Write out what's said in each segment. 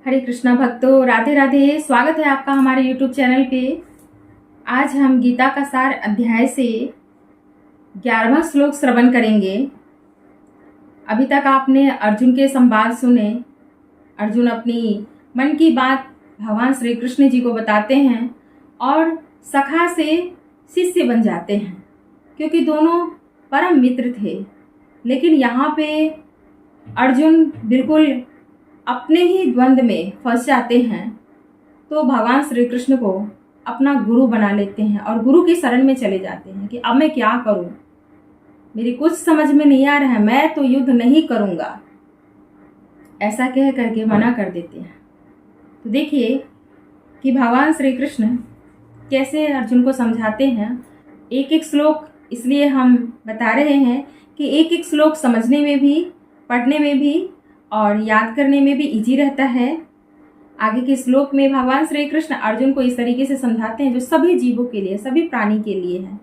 हरे कृष्णा भक्तों, राधे राधे। स्वागत है आपका हमारे YouTube चैनल पे। आज हम गीता का सार अध्याय से 11वां श्लोक श्रवण करेंगे। अभी तक आपने अर्जुन के संवाद सुने। अर्जुन अपनी मन की बात भगवान श्री कृष्ण जी को बताते हैं और सखा से शिष्य बन जाते हैं, क्योंकि दोनों परम मित्र थे। लेकिन यहाँ पे अर्जुन बिल्कुल अपने ही द्वंद्व में फंस जाते हैं, तो भगवान श्री कृष्ण को अपना गुरु बना लेते हैं और गुरु की शरण में चले जाते हैं कि अब मैं क्या करूं, मेरी कुछ समझ में नहीं आ रहा है, मैं तो युद्ध नहीं करूंगा, ऐसा कह करके मना कर देते हैं। तो देखिए कि भगवान श्री कृष्ण कैसे अर्जुन को समझाते हैं। एक एक श्लोक इसलिए हम बता रहे हैं कि एक एक श्लोक समझने में भी, पढ़ने में भी और याद करने में भी इजी रहता है। आगे के श्लोक में भगवान श्री कृष्ण अर्जुन को इस तरीके से समझाते हैं जो सभी जीवों के लिए, सभी प्राणी के लिए है।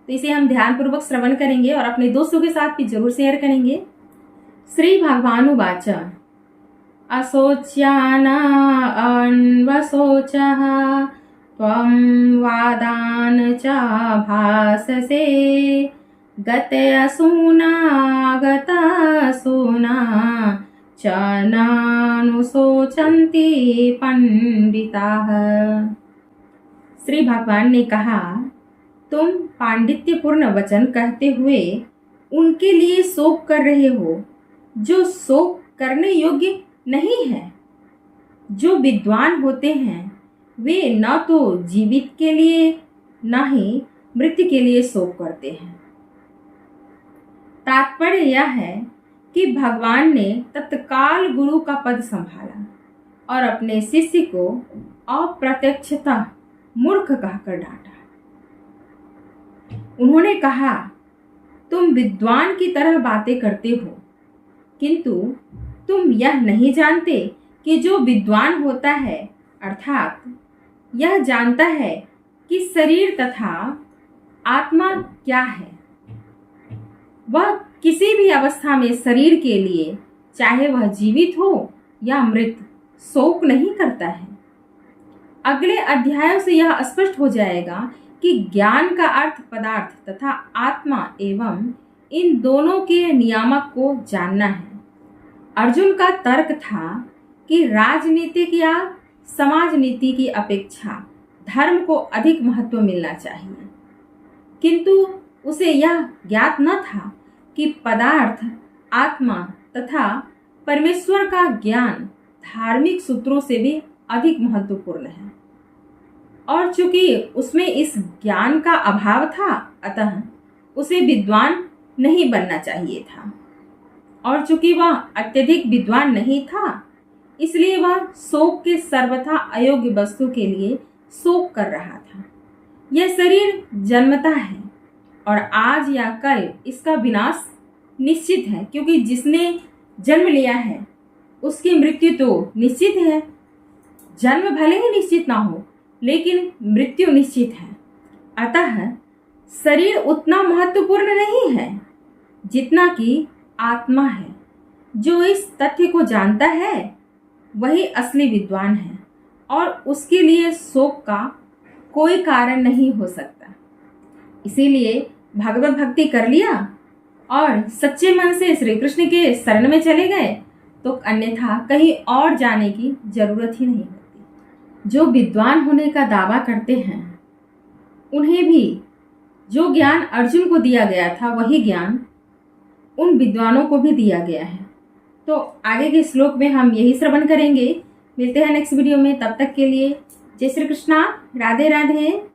तो इसे हम ध्यानपूर्वक श्रवण करेंगे और अपने दोस्तों के साथ भी जरूर शेयर करेंगे। श्री भगवानुवाच अशोच्याना अन्वशोचः त्वं वादान च भाससे गतयसूना गतासूना च नानुशोचन्ति पंडिताः। श्री भगवान ने कहा, तुम पांडित्यपूर्ण वचन कहते हुए उनके लिए शोक कर रहे हो जो शोक करने योग्य नहीं है। जो विद्वान होते हैं वे न तो जीवित के लिए न ही मृत्यु के लिए शोक करते हैं। तात्पर्य यह है कि भगवान ने तत्काल गुरु का पद संभाला और अपने शिष्य को अप्रत्यक्षतः मूर्ख कहकर डांटा। उन्होंने कहा, तुम विद्वान की तरह बातें करते हो, किंतु तुम यह नहीं जानते कि जो विद्वान होता है अर्थात यह जानता है कि शरीर तथा आत्मा क्या है, वह किसी भी अवस्था में शरीर के लिए, चाहे वह जीवित हो या मृत, शोक नहीं करता है। अगले अध्यायों से यह स्पष्ट हो जाएगा कि ज्ञान का अर्थ पदार्थ तथा आत्मा एवं इन दोनों के नियामक को जानना है। अर्जुन का तर्क था कि राजनीतिक या समाज नीति की अपेक्षा धर्म को अधिक महत्व मिलना चाहिए, किंतु उसे यह ज्ञात न था कि पदार्थ, आत्मा तथा परमेश्वर का ज्ञान धार्मिक सूत्रों से भी अधिक महत्वपूर्ण है। और चूंकि उसमें इस ज्ञान का अभाव था, अतः उसे विद्वान नहीं बनना चाहिए था। और चूंकि वह अत्यधिक विद्वान नहीं था, इसलिए वह शोक के सर्वथा अयोग्य वस्तु के लिए शोक कर रहा था। यह शरीर जन्मता है और आज या कल इसका विनाश निश्चित है, क्योंकि जिसने जन्म लिया है उसकी मृत्यु तो निश्चित है। जन्म भले ही निश्चित ना हो, लेकिन मृत्यु निश्चित है। अतः शरीर उतना महत्वपूर्ण नहीं है जितना कि आत्मा है। जो इस तथ्य को जानता है वही असली विद्वान है और उसके लिए शोक का कोई कारण नहीं हो सकता। इसीलिए भगवत भक्ति कर लिया और सच्चे मन से श्री कृष्ण के शरण में चले गए तो अन्यथा कहीं और जाने की जरूरत ही नहीं होती। जो विद्वान होने का दावा करते हैं उन्हें भी जो ज्ञान अर्जुन को दिया गया था वही ज्ञान उन विद्वानों को भी दिया गया है। तो आगे के श्लोक में हम यही श्रवण करेंगे। मिलते हैं नेक्स्ट वीडियो में, तब तक के लिए जय श्री कृष्णा, राधे राधे।